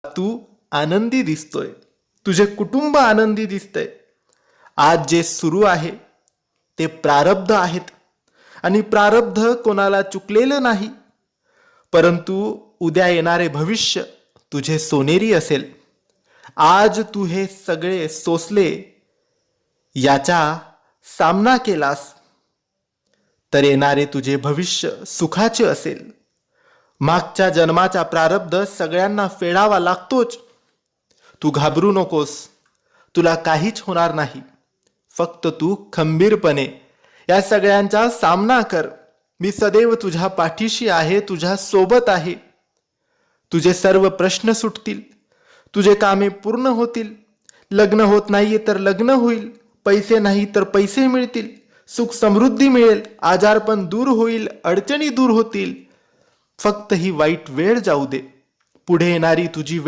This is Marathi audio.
तू आनंदी दिसतोय, तुझे कुटुंब आनंदी दिसतंय. आज जे सुरू आहे ते प्रारब्ध आहेत आणि प्रारब्ध कोणाला चुकलेलं नाही, परंतु उद्या येणारे भविष्य तुझे सोनेरी असेल. आज तू हे सगळे सोसले, याचा सामना केलास, तर येणारे तुझे भविष्य सुखाचे असेल. मागच्या जन्माचा प्रारब्ध सगळ्यांना फेडावा लागतोच. तू घाबरू नकोस, तुला काहीच होणार नाही. फक्त तू खंबीरपणे या सगळ्यांचा सामना कर. मी सदैव तुझ्या पाठीशी आहे, तुझ्या सोबत आहे. तुझे सर्व प्रश्न सुटतील, तुझे कामे पूर्ण होतील. लग्न होत नाहीये तर लग्न होईल, पैसे नाही तर पैसे मिळतील, सुख समृद्धी मिळेल, आजारपण दूर होईल, अडचणी दूर होतील. फक्त ही वाईट वेळ जाऊ दे. पुढे येणारी तुझी वेळ